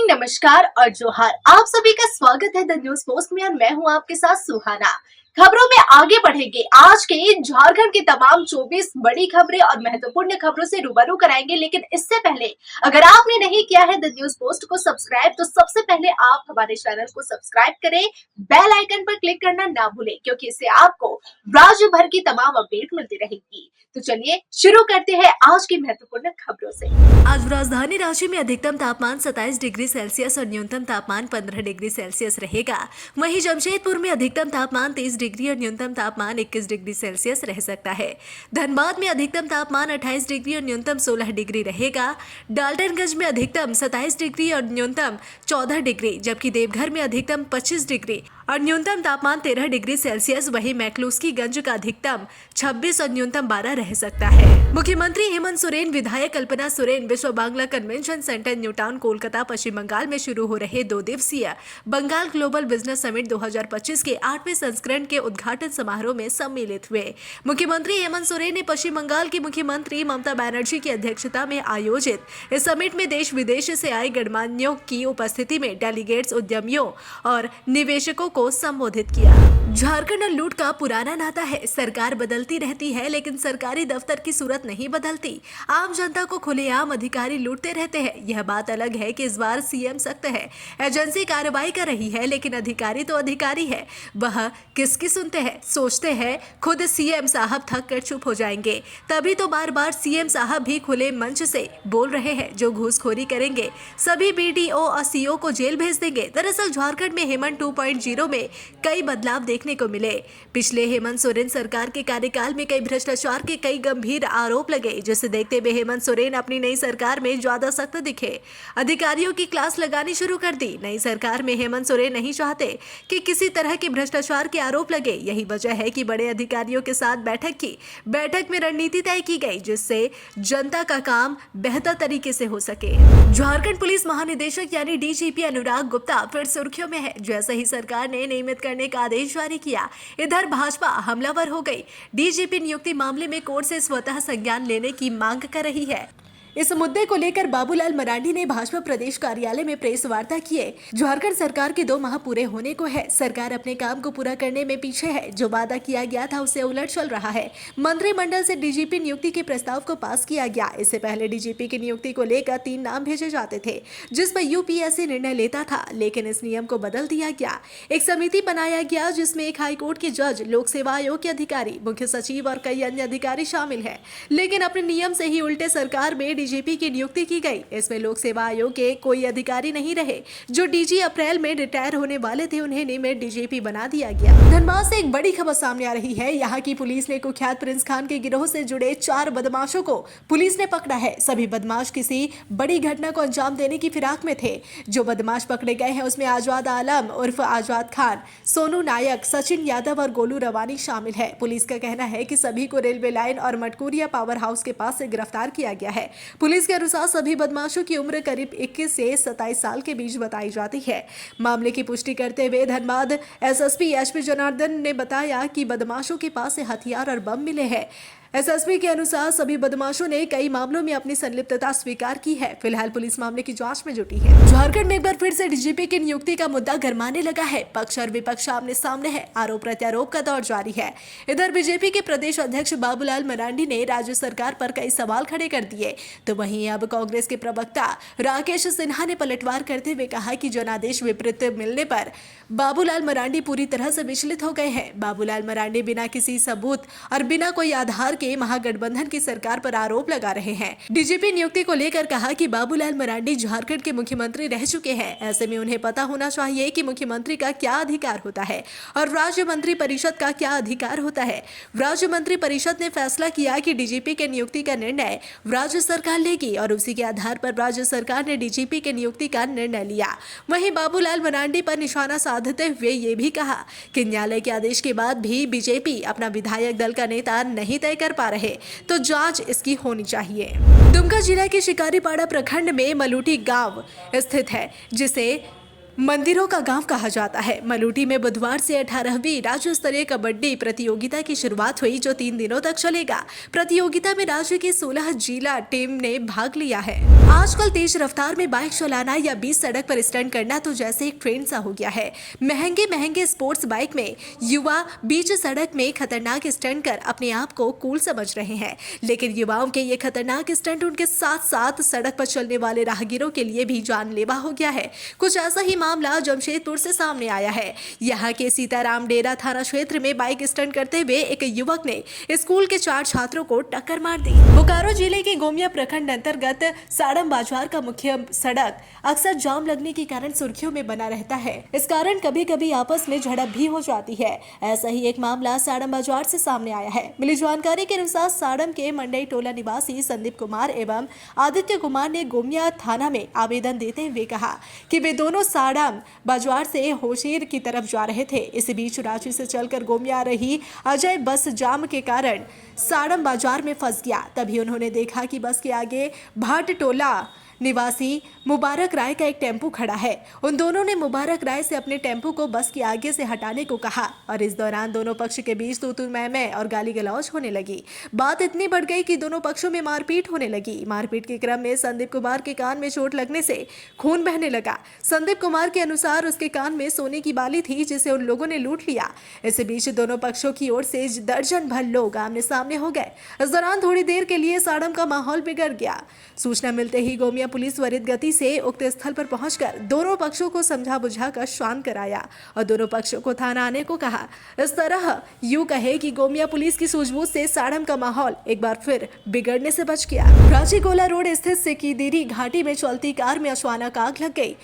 Morning, नमस्कार और जोहार। आप सभी का स्वागत है द न्यूज पोस्ट में और मैं हूं आपके साथ सुहाना। खबरों में आगे बढ़ेंगे। आज के झारखंड की तमाम 24 बड़ी खबरें और महत्वपूर्ण खबरों से रूबरू कराएंगे, लेकिन इससे पहले अगर आपने नहीं किया है द न्यूज पोस्ट को सब्सक्राइब, तो सबसे पहले आप हमारे चैनल को सब्सक्राइब करें, बेल आइकन पर क्लिक करना ना भूलें, क्योंकि इससे आपको राज्य भर की तमाम अपडेट मिलती रहेगी। तो चलिए शुरू करते हैं आज की महत्वपूर्ण खबरों से। आज राजधानी रांची में अधिकतम तापमान 27 डिग्री सेल्सियस और न्यूनतम तापमान 15 डिग्री सेल्सियस रहेगा। वहीं जमशेदपुर में अधिकतम तापमान 30 डिग्री और न्यूनतम तापमान 21 डिग्री सेल्सियस रह सकता है। धनबाद में अधिकतम तापमान 28 डिग्री और न्यूनतम 16 डिग्री रहेगा। डाल्टनगंज में अधिकतम 27 डिग्री और न्यूनतम 14 डिग्री, जबकि देवघर में अधिकतम 25 डिग्री और न्यूनतम तापमान 13 डिग्री सेल्सियस। वहीं मैक्लूस्कीगंज का अधिकतम 26 और न्यूनतम 12 रह सकता है। मुख्यमंत्री हेमंत सोरेन, विधायक Kalpana Soren Biswa Bangla convention centre New Town Kolkata Paschim Bangal में शुरू हो रहे 2 दिवसीय बंगाल ग्लोबल बिजनेस समिट 2025 के 8वें संस्करण के उद्घाटन समारोह में सम्मिलित हुए। मुख्यमंत्री हेमंत सोरेन ने पश्चिम बंगाल की मुख्यमंत्री ममता बनर्जी की अध्यक्षता में आयोजित इस समिट में देश विदेश से आए गणमान्यों की उपस्थिति में डेलीगेट्स, उद्यमियों और निवेशकों को संबोधित किया। झारखंड और लूट का पुराना नाता है। सरकार बदलती रहती है, लेकिन सरकारी दफ्तर की सूरत नहीं बदलती। आम जनता को खुलेआम अधिकारी लूटते रहते हैं। यह बात अलग है कि इस बार सीएम सख्त है, एजेंसी कार्रवाई कर रही है, लेकिन अधिकारी तो अधिकारी है। वह किसकी सुनते हैं? सोचते हैं खुद सीएम साहब थक कर चुप हो जाएंगे। तभी तो बार बार सीएम साहब भी खुले मंच से बोल रहे हैं, जो घूसखोरी करेंगे सभी बीडीओ और सीओ को जेल भेज देंगे। दरअसल झारखंड में हेमंत 2.0 में कई बदलाव देखने को मिले। पिछले हेमंत सोरेन सरकार के कार्यकाल में कई भ्रष्टाचार के कई गंभीर आरोप लगे, जिसे देखते हुए हेमंत सोरेन अपनी नई सरकार में ज्यादा सख्त दिखे। अधिकारियों की क्लास लगानी शुरू कर दी। नई सरकार में हेमंत सोरेन नहीं चाहते कि किसी तरह के भ्रष्टाचार के आरोप लगे। यही वजह है कि बड़े अधिकारियों के साथ बैठक की। बैठक में रणनीति तय की गई, जिससे जनता का काम बेहतर तरीके से हो सके। झारखंड पुलिस महानिदेशक यानी डीजीपी अनुराग गुप्ता फिर सुर्खियों में है। जैसे ही सरकार ने नियमित करने का आदेश जारी किया, इधर भाजपा हमलावर हो गई। डीजीपी नियुक्ति मामले में कोर्ट से स्वतः संज्ञान लेने की मांग कर रही है। इस मुद्दे को लेकर बाबूलाल मरांडी ने भाजपा प्रदेश कार्यालय में प्रेस वार्ता किए। झारखंड सरकार के 2 माह पूरे होने को है। सरकार अपने काम को पूरा करने में पीछे है। जो वादा किया गया था उससे उलट चल रहा है। मंत्रिमंडल से डीजीपी नियुक्ति के प्रस्ताव को पास किया गया। इससे पहले डीजीपी की नियुक्ति को लेकर 3 नाम भेजे जाते थे, जिस पर यूपीएससी निर्णय लेता था, लेकिन इस नियम को बदल दिया गया। एक समिति बनाया गया, जिसमें एक हाईकोर्ट के जज, लोक सेवा आयोग के अधिकारी, मुख्य सचिव और कई अन्य अधिकारी शामिल है। लेकिन अपने नियम से ही उल्टे सरकार में डीजीपी की नियुक्ति की गई। इसमें लोक सेवा आयोग के कोई अधिकारी नहीं रहे। जो डीजी अप्रैल में रिटायर होने वाले थे, उन्हें नियमित डीजीपी बना दिया गया। धनबाद से एक बड़ी खबर सामने आ रही है। यहाँ की पुलिस ने कुख्यात प्रिंस खान के गिरोह से जुड़े 4 बदमाशों को पुलिस ने पकड़ा है। सभी बदमाश किसी बड़ी घटना को अंजाम देने की फिराक में थे। जो बदमाश पकड़े गए हैं, उसमें आजाद आलम उर्फ आजाद खान, सोनू नायक, सचिन यादव और गोलू रवानी शामिल है। पुलिस का कहना है कि सभी को रेलवे लाइन और मटकुरिया पावर हाउस के पास से गिरफ्तार किया गया है। पुलिस के अनुसार सभी बदमाशों की उम्र करीब 21 से 27 साल के बीच बताई जाती है। मामले की पुष्टि करते हुए धनबाद एसएसपी एचपी जनार्दन ने बताया कि बदमाशों के पास से हथियार और बम मिले हैं। एसएसपी के अनुसार सभी बदमाशों ने कई मामलों में अपनी संलिप्तता स्वीकार की है। फिलहाल पुलिस मामले की जांच में जुटी है। झारखंड में एक बार फिर से डीजीपी की नियुक्ति का मुद्दा गरमाने लगा है। पक्ष और विपक्ष आमने सामने है। आरोप प्रत्यारोप का दौर जारी है। इधर बीजेपी के प्रदेश अध्यक्ष बाबूलाल मरांडी ने राज्य सरकार पर कई सवाल खड़े कर दिए, तो वहीं अब कांग्रेस के प्रवक्ता राकेश सिन्हा ने पलटवार करते हुए कहा कि जनादेश विपरीत मिलने पर बाबूलाल मरांडी पूरी तरह से विचलित हो गए हैं। बाबूलाल मरांडी बिना किसी सबूत और बिना कोई आधार के महागठबंधन की सरकार पर आरोप लगा रहे हैं। डीजीपी नियुक्ति को लेकर कहा कि बाबूलाल मरांडी झारखंड के मुख्यमंत्री रह चुके हैं। ऐसे में उन्हें पता होना चाहिए कि मुख्यमंत्री का क्या अधिकार होता है और राज्य मंत्री परिषद का क्या अधिकार होता है। राज्य मंत्री परिषद ने फैसला किया कि डीजीपी के नियुक्ति का निर्णय राज्य सरकार लेगी और उसी के आधार पर राज्य सरकार ने डीजीपी के नियुक्ति का निर्णय लिया। वहीं बाबूलाल मरांडी पर निशाना साधते हुए ये भी कहा कि न्यायालय के आदेश के बाद भी बीजेपी अपना विधायक दल का नेता नहीं तय कर पा रहे, तो जांच इसकी होनी चाहिए। दुमका जिला के शिकारीपाड़ा प्रखंड में मलूटी गांव स्थित है, जिसे मंदिरों का गांव कहा जाता है। मलूटी में बुधवार से 18वीं राज्य स्तरीय कबड्डी प्रतियोगिता की शुरुआत हुई, जो 3 दिनों तक चलेगा। प्रतियोगिता में राज्य की 16 जिला टीम ने भाग लिया है। आजकल तेज रफ्तार में बाइक चलाना या बीच सड़क पर स्टंट करना तो जैसे एक ट्रेंड सा हो गया है। महंगे महंगे स्पोर्ट्स बाइक में युवा बीच सड़क में खतरनाक स्टंट कर अपने आप को कूल समझ रहे हैं, लेकिन युवाओं के ये खतरनाक स्टंट उनके साथ साथ सड़क पर चलने वाले राहगीरों के लिए भी जानलेवा हो गया है। कुछ ऐसा ही मामला जमशेदपुर से सामने आया है। यहाँ के सीताराम डेरा थाना क्षेत्र में बाइक स्टंट करते हुए एक युवक ने स्कूल के 4 छात्रों को टक्कर मार दी। बोकारो जिले के गोमिया प्रखंड अंतर्गत साड़म बाजार का मुख्य सड़क अक्सर जाम लगने के कारण सुर्खियों में बना रहता है। इस कारण कभी कभी आपस में झड़प भी हो जाती है। ऐसा ही एक मामला साड़म बाजार से सामने आया है। मिली जानकारी के अनुसार साड़म के मंडई टोला निवासी संदीप कुमार एवं आदित्य कुमार ने गोमिया थाना में आवेदन देते हुए कहा कि वे दोनों साड़म बाजार से होशेर की तरफ जा रहे थे। इसी बीच रांची से चलकर गोमिया आ रही अजय बस जाम के कारण साड़म बाजार में फंस गया। तभी उन्होंने देखा कि बस के आगे भाट टोला निवासी मुबारक राय का एक टेम्पो खड़ा है। उन दोनों ने मुबारक राय से अपने टेम्पो को बस के आगे से हटाने को कहा और इस दौरान दोनों पक्ष के बीच तू मैं और गाली गलौज होने लगी। बात इतनी बढ़ गई कि दोनों पक्षों में मारपीट होने लगी। मारपीट के क्रम में संदीप कुमार के कान में चोट लगने से खून बहने लगा। संदीप कुमार के अनुसार उसके कान में सोने की बाली थी, जिसे उन लोगों ने लूट लिया। इसी बीच दोनों पक्षों की ओर से दर्जन भर लोग आमने सामने हो गए। इस दौरान थोड़ी देर के लिए साड़म का माहौल बिगड़ गया। सूचना मिलते ही गोमिया पुलिस त्वरित गति से उक्त स्थल पर पहुंचकर दोनों पक्षों को समझा बुझाकर शांत कराया और दोनों पक्षों को थाना आने को कहा। इस तरह यूं कहे कि गोमिया पुलिस की सूझबूझ से साड़म का माहौल एक बार फिर बिगड़ने से बच गया। रांची गोला रोड स्थित सिकिदिरी घाटी में चलती कार में अचानक आग लग गई।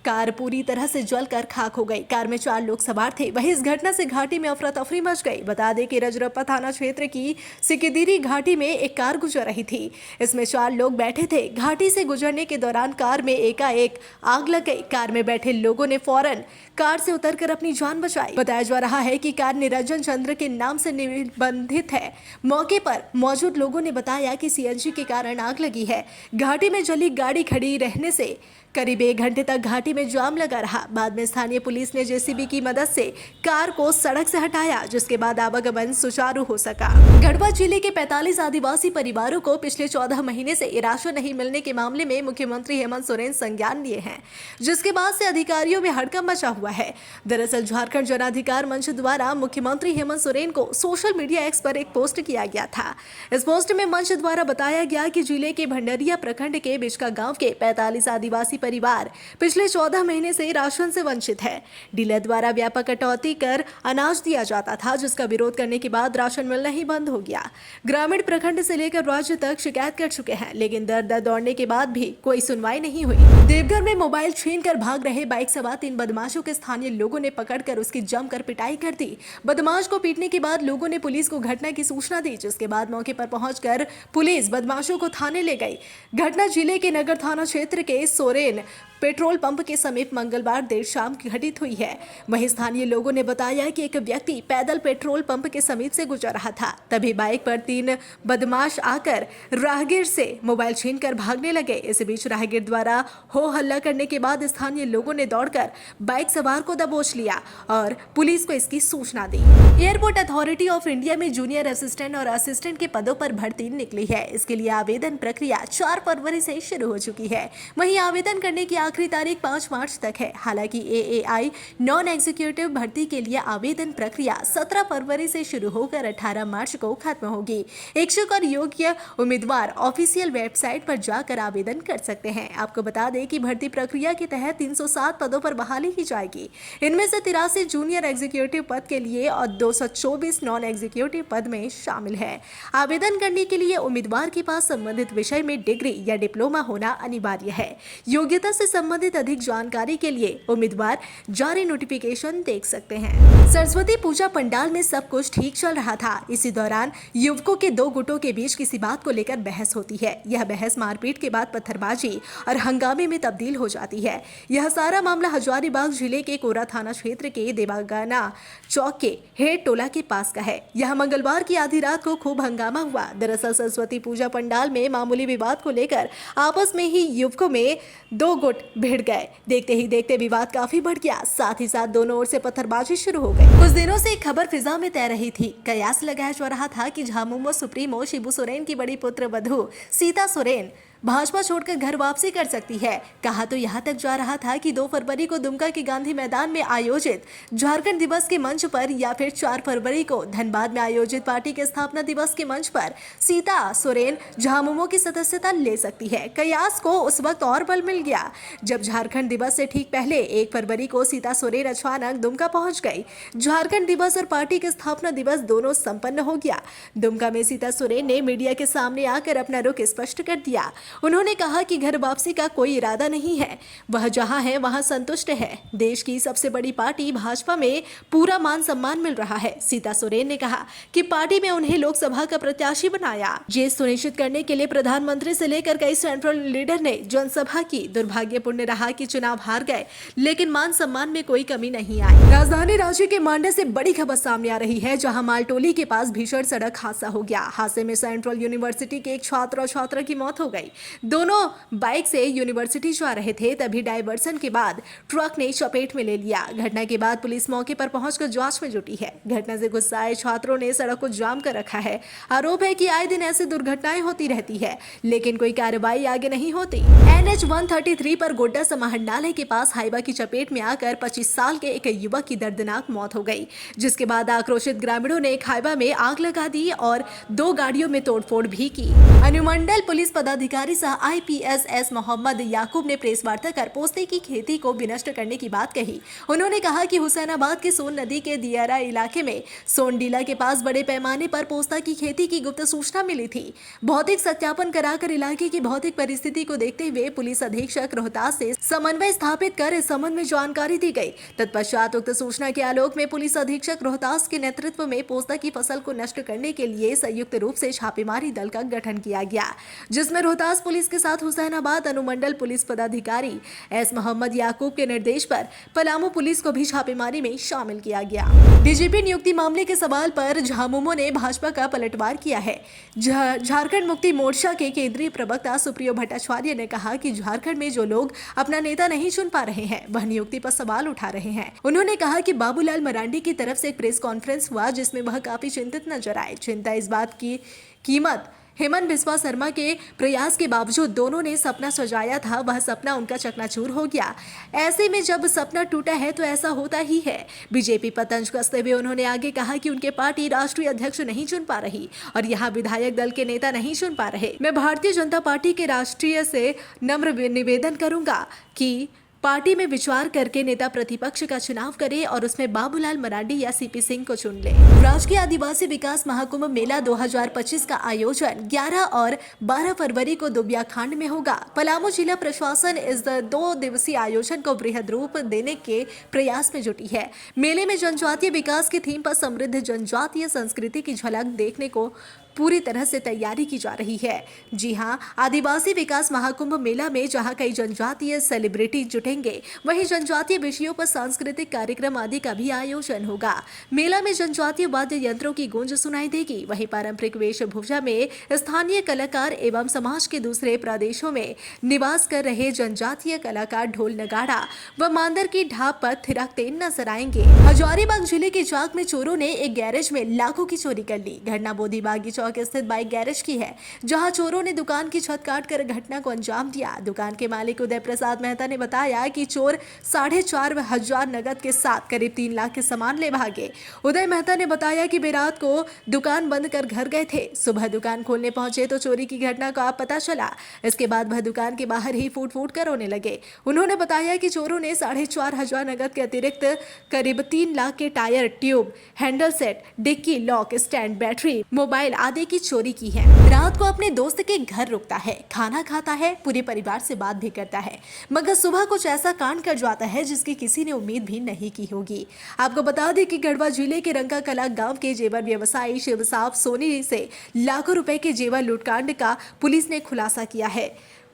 कार पूरी तरह से जलकर खाक हो गई। कार में 4 लोग सवार थे। वहीं इस घटना से घाटी में अफरा तफरी मच गई। बता दें कि रजरप्पा थाना क्षेत्र की सिकिदिरी घाटी में एक कार गुजर रही थी। इसमें 4 लोग बैठे थे। घाटी से गुजरने के दौरान कार में एकाएक आग लग गई। कार में बैठे लोगों ने फौरन कार से उतरकर अपनी जान बचाई। बताया जा रहा है कि कार निरंजन चंद्र के नाम से निबंधित है। मौके पर मौजूद लोगों ने बताया कि सीएनजी के कारण आग लगी है। घाटी में जली गाड़ी खड़ी रहने से करीब 1 घंटे तक घाटी में जाम लगा रहा। बाद में स्थानीय पुलिस ने जेसीबी की मदद से कार को सड़क से हटाया, जिसके बाद आवागमन सुचारू हो सका। गढ़वा जिले के 45 आदिवासी परिवारों को पिछले 14 महीने से राशन नहीं मिलने के मामले में मुख्यमंत्री हेमंत सोरेन संज्ञान लिए हैं, जिसके बाद से अधिकारियों में हड़कंप मचा हुआ है। दरअसल झारखंड जन अधिकार मंच द्वारा मुख्यमंत्री हेमंत सोरेन को सोशल मीडिया एक्स पर एक पोस्ट किया गया था। इस पोस्ट में मंच द्वारा बताया गया कि जिले के भंडरिया प्रखंड के बिचका गाँव के 45 आदिवासी परिवार पिछले 14 महीने से राशन से वंचित है। डीलर द्वारा व्यापक कटौती कर अनाज दिया जाता था, जिसका विरोध करने के बाद राशन मिलना ही बंद हो गया। ग्रामीण प्रखंड से लेकर राज्य तक शिकायत कर चुके हैं, लेकिन दर दर दौड़ने के बाद भी कोई सुनवाई नहीं हुई। देवघर में मोबाइल छीनकर भाग रहे बाइक सवार 3 बदमाशों के स्थानीय लोगों ने पकड़कर उसकी जमकर पिटाई कर दी। बदमाश को पीटने के बाद लोगों ने पुलिस को घटना की सूचना दी, जिसके बाद मौके पर पहुंचकर पुलिस बदमाशों को थाने ले गई। घटना जिले के नगर थाना क्षेत्र के सोरेन पेट्रोल पंप के समीप मंगलवार देर शाम घटित हुई है। वहीं स्थानीय लोगों ने बताया कि एक व्यक्ति पैदल पेट्रोल पंप के समीप से गुजर रहा था। तभी बाइक पर 3 बदमाश आकर राहगीर से मोबाइल छीनकर भागने लगे। इस बीच राहगीर द्वारा हो हल्ला करने के बाद स्थानीय लोगों ने दौड़कर बाइक सवार को दबोच लिया और पुलिस को इसकी सूचना दी। एयरपोर्ट अथॉरिटी ऑफ इंडिया में जूनियर असिस्टेंट और असिस्टेंट के पदों पर भर्ती निकली है। इसके लिए आवेदन प्रक्रिया 4 फरवरी से शुरू हो चुकी है। वहीं आवेदन करने की आखिरी तारीख 5 मार्च तक है। हालांकि एएआई नॉन एग्जीक्यूटिव भर्ती के लिए आवेदन प्रक्रिया 17 फरवरी से शुरू होकर 18 मार्च को खत्म होगी। इच्छुक और योग्य उम्मीदवार ऑफिशियल वेबसाइट पर जाकर आवेदन कर सकते हैं। आपको बता दें कि भर्ती प्रक्रिया के तहत 307 पदों पर बहाली की जाएगी। इनमें से 83 जूनियर एग्जीक्यूटिव पद के लिए और 224 नॉन एग्जीक्यूटिव पद में शामिल है। आवेदन करने के लिए उम्मीदवार के पास संबंधित विषय में डिग्री या डिप्लोमा होना अनिवार्य है। योग्यता से संबंधित अधिक जानकारी के लिए उम्मीदवार जारी नोटिफिकेशन देख सकते हैं। सरस्वती पूजा पंडाल में सब कुछ ठीक चल रहा था। इसी दौरान युवकों के 2 गुटों के बीच किसी बात को लेकर बहस होती है। यह बहस मारपीट के बाद पत्थरबाजी और हंगामे में तब्दील हो जाती है। यह सारा मामला हजारीबाग जिले के कोरा थाना क्षेत्र के देवागाना चौक के हेड टोला के पास का है। यह मंगलवार की आधी रात को खूब हंगामा हुआ। दरअसल सरस्वती पूजा पंडाल में मामूली विवाद को लेकर आपस में ही युवकों में 2 गुट भिड़ गए। देखते ही देखते विवाद काफी बढ़ गया, साथ ही साथ दोनों ओर से पत्थरबाजी शुरू हो गई। कुछ दिनों से एक खबर फिजा में तैर रही थी। कयास लगाया जा रहा था कि झामुमो सुप्रीमो शिबू सोरेन की बड़ी पुत्र वधू सीता सोरेन भाजपा छोड़कर घर वापसी कर सकती है। कहा तो यहाँ तक जा रहा था कि 2 फरवरी को दुमका के गांधी मैदान में आयोजित झारखंड दिवस के मंच पर या फिर 4 फरवरी को धनबाद में आयोजित पार्टी के स्थापना दिवस के मंच पर सीता सोरेन झामुमो की सदस्यता ले सकती है। कयास को उस वक्त और बल मिल गया जब झारखंड दिवस से ठीक पहले 1 फरवरी को सीता सोरेन अचानक दुमका पहुंच गई। झारखंड दिवस और पार्टी के स्थापना दिवस दोनों संपन्न हो गया। दुमका में सीता सोरेन ने मीडिया के सामने आकर अपना रुख स्पष्ट कर दिया। उन्होंने कहा कि घर वापसी का कोई इरादा नहीं है, वह जहां है वहां संतुष्ट है। देश की सबसे बड़ी पार्टी भाजपा में पूरा मान सम्मान मिल रहा है। सीता सोरेन ने कहा कि पार्टी में उन्हें लोकसभा का प्रत्याशी बनाया। ये सुनिश्चित करने के लिए प्रधानमंत्री से लेकर कई सेंट्रल लीडर ने जनसभा की। दुर्भाग्यपूर्ण रहा कि चुनाव हार गए, लेकिन मान सम्मान में कोई कमी नहीं आई। राजधानी रांची के मांडे से बड़ी खबर सामने आ रही है, जहां मालटोली के पास भीषण सड़क हादसा हो गया। हादसे में सेंट्रल यूनिवर्सिटी के एक छात्र और छात्रा की मौत हो गई। दोनों बाइक से यूनिवर्सिटी जा रहे थे, तभी डायवर्सन के बाद ट्रक ने चपेट में ले लिया। घटना के बाद पुलिस मौके पर पहुंचकर जांच में जुटी है। घटना से गुस्साए छात्रों ने सड़क को जाम कर रखा है। आरोप है कि आए दिन ऐसी दुर्घटनाएं होती रहती है, लेकिन कोई कार्रवाई आगे नहीं होती। NH 133 पर गोड्डा समाहरणालय के पास हाईवा की चपेट में आकर 25 साल के एक युवक की दर्दनाक मौत हो गई, जिसके बाद आक्रोशित ग्रामीणों ने एक हाईवा में आग लगा दी और 2 गाड़ियों में तोड़फोड़ भी की। अनुमंडल पुलिस पदाधिकारी सह IPS एस मोहम्मद याकूब ने प्रेस वार्ता कर पोस्ते की खेती को विनष्ट करने की बात कही। उन्होंने कहा कि हुसैनाबाद के सोन नदी के दियारा इलाके में सोनडीला के पास बड़े पैमाने पर पोस्ता की खेती की गुप्त सूचना मिली थी। भौतिक सत्यापन कराकर इलाके की भौतिक परिस्थिति को देखते हुए पुलिस अधीक्षक रोहतास से समन्वय स्थापित कर इस संबंध में जानकारी दी गई। तत्पश्चात उक्त सूचना के आलोक में पुलिस अधीक्षक रोहतास के नेतृत्व में पोस्ता की फसल को नष्ट करने के लिए संयुक्त रूप से छापेमारी दल का गठन किया गया, जिसमें रोहतास पुलिस के साथ हुसैनाबाद अनुमंडल पुलिस पदाधिकारी एस मोहम्मद याकूब के निर्देश पर पलामू पुलिस को भी छापेमारी में शामिल किया गया। डीजीपी नियुक्ति मामले के सवाल पर झामुमो ने भाजपा का पलटवार किया है। झारखंड मुक्ति मोर्चा के केंद्रीय प्रवक्ता सुप्रियो भट्टाचार्य ने कहा कि झारखंड में जो लोग अपना नेता नहीं चुन पा रहे हैं, वह नियुक्ति पर सवाल उठा रहे हैं। उन्होंने कहा कि बाबूलाल मरांडी की तरफ से एक प्रेस कॉन्फ्रेंस हुआ, जिसमें वह काफी चिंतित नजर आए। चिंता इस बात की कीमत हेमंत बिस्वा शर्मा के प्रयास के बावजूद दोनों ने सपना सजाया था, वह सपना उनका चकनाचूर हो गया। ऐसे में जब सपना टूटा है तो ऐसा होता ही है। बीजेपी पर तंज कसते हुए उन्होंने आगे कहा कि उनके पार्टी राष्ट्रीय अध्यक्ष नहीं चुन पा रही और यहाँ विधायक दल के नेता नहीं चुन पा रहे। मैं भारतीय जनता पार्टी के राष्ट्रीय से नम्र निवेदन करूंगा कि पार्टी में विचार करके नेता प्रतिपक्ष का चुनाव करे और उसमें बाबूलाल मरांडी या CP सिंह को चुन ले। राष्ट्रीय आदिवासी विकास महाकुंभ मेला 2025 का आयोजन 11 और 12 फरवरी को दुबियाखांड में होगा। पलामू जिला प्रशासन इस 2 दिवसीय आयोजन को वृहद रूप देने के प्रयास में जुटी है। मेले में जनजातीय विकास की थीम पर समृद्ध जनजातीय संस्कृति की झलक देखने को पूरी तरह से तैयारी की जा रही है। जी हां, आदिवासी विकास महाकुंभ मेला में जहां कई जनजातीय सेलिब्रिटी जुटेंगे, वहीं जनजातीय विषयों पर सांस्कृतिक कार्यक्रम आदि का भी आयोजन होगा। मेला में जनजातीय वाद्य यंत्रों की गूंज सुनाई देगी। वहीं पारंपरिक वेशभूषा में स्थानीय कलाकार एवं समाज के दूसरे प्रदेशों में निवास कर रहे जनजातीय कलाकार ढोल नगाड़ा व मांदर की ढाप पर थिरकते नजर आएंगे। हजारीबाग जिले के चाक में चोरों ने एक गैरेज में लाखों की चोरी कर ली। घटना बोधीबागी चौक स्थित बाइक गैरेज की है, जहां चोरों ने दुकान की छत काटकर घटना को अंजाम दिया। दुकान के मालिक उदय प्रसाद मेहता ने बताया कि चोर 4,500 नगद के साथ करीब 3 लाख के सामान ले भागे। उदय मेहता ने बताया कि वे रात को दुकान बंद कर घर गए थे। सुबह दुकान खोलने पहुंचे तो चोरी की घटना का पता चला। इसके बाद वह दुकान के बाहर ही फूट फूट कर रोने लगे। उन्होंने बताया कि चोरों ने 4,500 नगद के अतिरिक्त करीब 3 लाख के tyre, tube, handle set, dicky, lock, stand, battery, mobile आदि की चोरी की है। रात को अपने दोस्त के घर रुकता है, खाना खाता है, पूरे परिवार से बात भी करता है, मगर सुबह कुछ ऐसा कांड कर जाता है जिसकी किसी ने उम्मीद भी नहीं की होगी। आपको बता दें कि गढ़वा जिले के रंका कला गांव के जेवर व्यवसायी शिव साहब सोनी से लाखों रुपए के जेवर लूटकांड का पुलिस ने खुलासा किया है।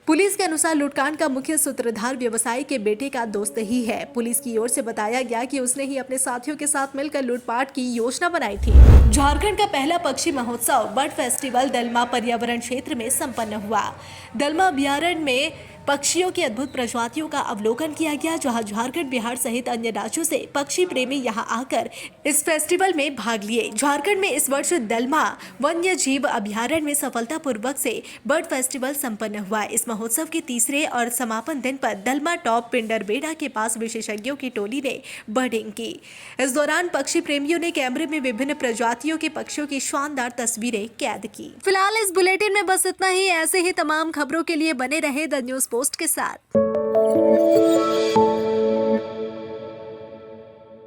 पुलिस के अनुसार लूटकांड का मुख्य सूत्रधार व्यवसायी के बेटे का दोस्त ही है। पुलिस की ओर से बताया गया कि उसने ही अपने साथियों के साथ मिलकर लूटपाट की योजना बनाई थी। झारखंड का पहला पक्षी महोत्सव बर्ड फेस्टिवल दलमा पर्यावरण क्षेत्र में संपन्न हुआ। दलमा अभ्यारण्य में पक्षियों की अद्भुत प्रजातियों का अवलोकन किया गया, जहां झारखंड, बिहार सहित अन्य राज्यों से पक्षी प्रेमी यहां आकर इस फेस्टिवल में भाग लिए। झारखंड में इस वर्ष दलमा वन्य जीव अभ्यारण्य में सफलतापूर्वक से बर्ड फेस्टिवल संपन्न हुआ। इस महोत्सव के तीसरे और समापन दिन पर दलमा टॉप पिंडरबेड़ा के पास विशेषज्ञों की टोली ने बर्डिंग की। इस दौरान पक्षी प्रेमियों ने कैमरे में विभिन्न प्रजातियों के पक्षियों की शानदार तस्वीरें कैद की। फिलहाल इस बुलेटिन में बस इतना ही। ऐसे ही तमाम खबरों के लिए बने रहे द न्यूज़ पोस्ट के साथ।